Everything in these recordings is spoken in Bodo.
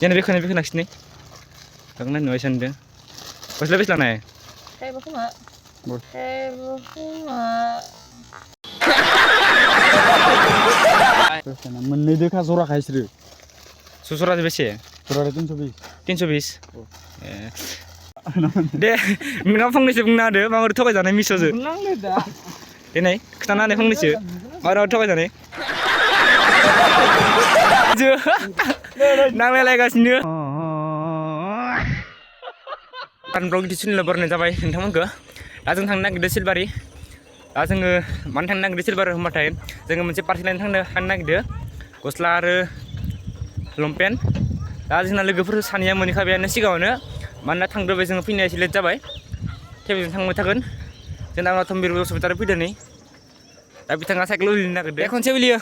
Jangan bekan sini. Karena nuai sende. Pas lebih lah naik. Kayak baku mak. Kayak baku mak. मोननै देखा जरा खायसरो Susura di besi. जरा 320 320. Deh, ngapa fungsi ada? Mau ditokay jangan miso je. नांले दा Ini, ketana nih fungsi. Mau ditokay jangan. Je. Nang lele gasnya. Kan blog di sini lebar nih capai. Entah mana. Langsung thang nak desil bari. Langsung mana thang nak desil bari hamatain. Jangan mencari party lain thang nak dia. Gosla आरो लंपेन दा जोंना लोगोफोर सानैया मोनहैखाबायानो सिगाङावनो मानोना थांग्रोबाय जोङो फैनाया एसे लेट जाबाय टेबजों थांबाय थागोन जोंना उनाव थम्बिर बसुमतारी फैदों नै दा बिथाङा साइकेल उलिनो नागिरदों खनसे उलियो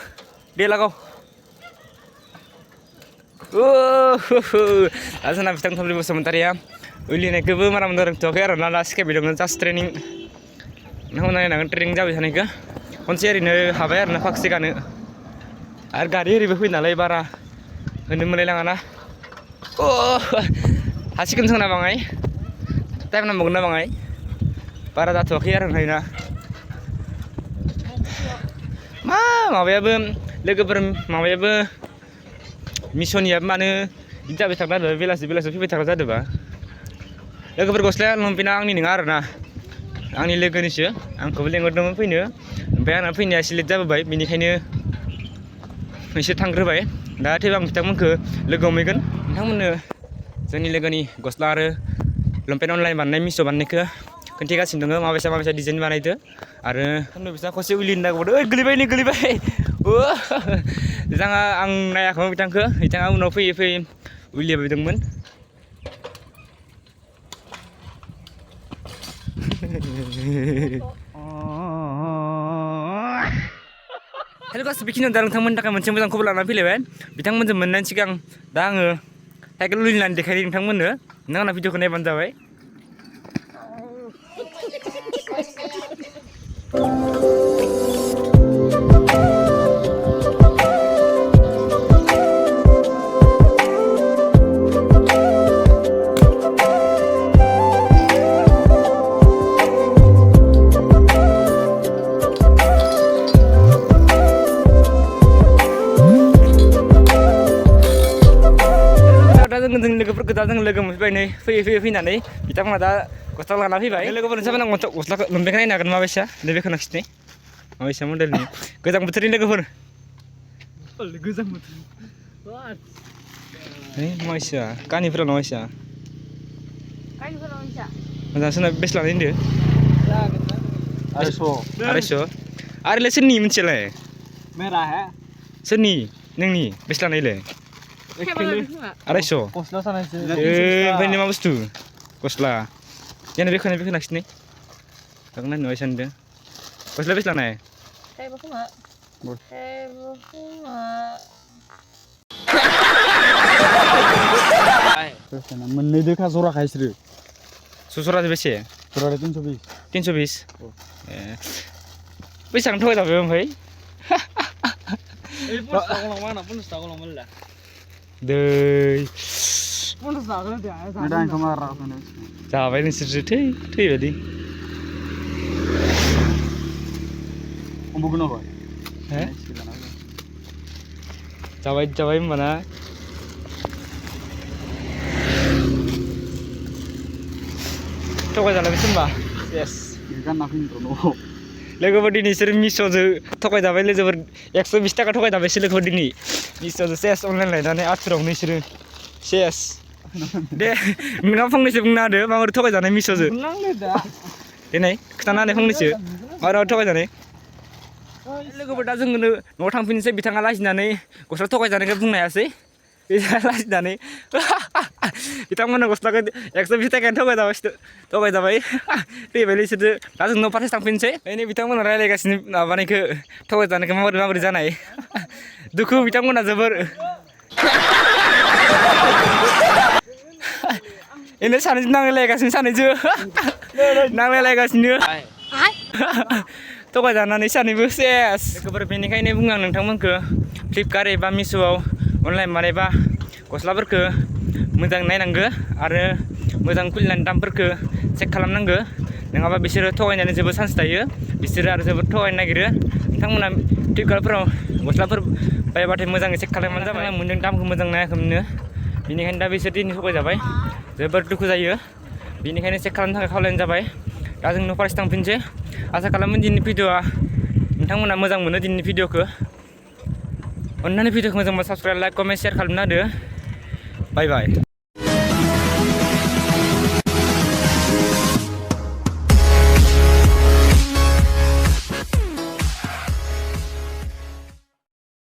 दे लागाव दा जोंना बिथां थम्बिर बसुमतारिया उलिनायखौबो मारा मोजां रोंथ'वाखै आरो ना दा सिखायबाय दङ जास्ट ट्रेनिं नोंथांमोना नायनांगोन ट्रेनिं जाबाय थानायखौ खनसे ओरैनो हाबाय आरो ना फाखसे गानो आरो गारि ओरैबो फैयो नालाय बारा होनो मोनलायलाङाना हासिगोन जोंना बाङाय टाइम नांबावगोन ना बाङाय बारा जाथ'वाखै आरो ओंखायनो माबायाबो लोगोफोर माबायाबो मिसननियाबो मानो बिदि जाबाय थाग्रा जादों बेलासि फैबाय थाग्रा जादोंबा लोगोफोर गस्लाया लंपेन्टआ आंनि नङा आरो ना आंनि लोगोनिसो आंखौबो लेंहरदोंमोन फैनो ओमफ्राय आंना फैनाया एसे लेट जाबोबाय बेनिखायनो एसे थांग्रोबाय दा थेवबो आं बिथांमोनखौ लोगो हमहैगोन नोंथांमोननो जोंनि लोगोनि गस्ला आरो लंपेन्ट अनलाइन बानायनाय मिस' बानायनायखौ खोन्थिगासिनो दङ माबायसा डिजाइन बानायदो आरो बिथाङा खनसे उलिनो नागिरबावदों ओइ गोलैबाय बिथाङा आं नायाखैमोन बिथाङा उनाव फैयै उलिबायदोंमोन हेल' गासैबो बेखिनियाव दा नोंथांमोननि थाखाय मोनसे मोजां खबर लानानै फैलायबाय बिथांमोनजों मोननायनि सिगां दा आङो साइकेल उलिनानै देखायनो नोंथांमोननो नोंथांमोना भिडिअखौ नायबानो जाबाय जों लोगोफोरखौ दा जों लोगो मोनफैबाय नै फैनानै बिथांमोना दा गस्ला लाना फैबाय लोगोफोरनो साबोन आं गस्लाखौ लंपेन्टखौ नायनो हागोन माबायसा नैबेखौ नाखिसै माबायसा मडेलनि गोजां बोथोरनि लोगोफोर गोजां बोथोर माबायसा कानिफोरा माबायसा मोजां सोरना बेसे लानाय होनदो 250 आरोलाय सोरनि मोनसेलाय मेरा है सोरनि नोंनि बेसे लानायलाय 250 गस्ला सानायसो ओमफ्राय मा बुस्थु गस्ला jangan bekan sini karena nuai sende pas lebih lah naik Kayak baku mak. Kayak baku mak. मोननै देखा जरा खायसरो Susura di besi जरा 320 320 बेसेबां थगाय जाबाय ओमफ्राय दै जाबाय नोंसोरसो थैबायदि जाबाय होमबाना थगाय जालायबायसो होमबा लोगोफोर दिनै बिसोर मिस'जों थगाय जाबाय लोगोफोर 120 थाखा थगाय जाबायसो लोगोफोर दिनै मिस'जों सेस अनलाइन लायनानै आथुरावनो बिसोरो सेस दे नोंहा फंनैसो बुंना होदो माबोरै थगाय जानाय मिस'जों दिनै खोथाना होनाय फंनैसो माबोरै थगाय जानाय लोगोफोर दा जोङो न'आव थांफिननोसै बिथाङा लाजिनानै गस्ला थगाय जानायखौ बुंनो हायासै लाजिनानै बिथांमोननो गस्लाखौ 120 थाखायानो थगाय जाबाय फैबायलै बिसोरजों दा जों न' फारसे थांफिननोसै नै बिथांमोना रायज्लायगासिनो माबानायखौ थगाय जानायखौ माबोरै जानाय दुखु बिथांमोना जोबोर ini sana नांलायगासिनो सानैजों नांलायगासिनो थगायजानानै सानैबो सेस लोगोफोर बेनिखायनो बुङो आं नोंथांमोनखौ फ्लिपकार्ट एबा मिश'आव अनलाइन बानायबा गस्लाफोरखौ मोजां नायनांगो आरो मोजां खुलिनानै दामफोरखौ चेक खालामनांगो नङाबा बिसोरो थगायनानै जोबोद चान्स थायो बिसोरो आरो जोबोद थगायनो नागिरो नोंथांमोना फ्लिपकार्टफोराव गस्लाफोर बायबाथाय मोजाङै चेक खालामबानो जाबाय आं मोनदों दामखौ मोजां नायाखैमोननो बेनिखायनो दा बिसोर दिनै थगायजाबाय जोबोद दुखु जायो बेनिखायनो चेक खालामनो थाखाय खावलायनाय जाबाय दा जों न' फारसे थांफिनसै आसा खालामो दिनैनि भिडिअआ नोंथांमोना मोजां मोनो दिनैनि भिडिअखौ अन्नानै भिडिअखौ मोजां मोनबा साबस्क्राइब लाइक कमेन्ट शेयार खालामना होदो बाय बाय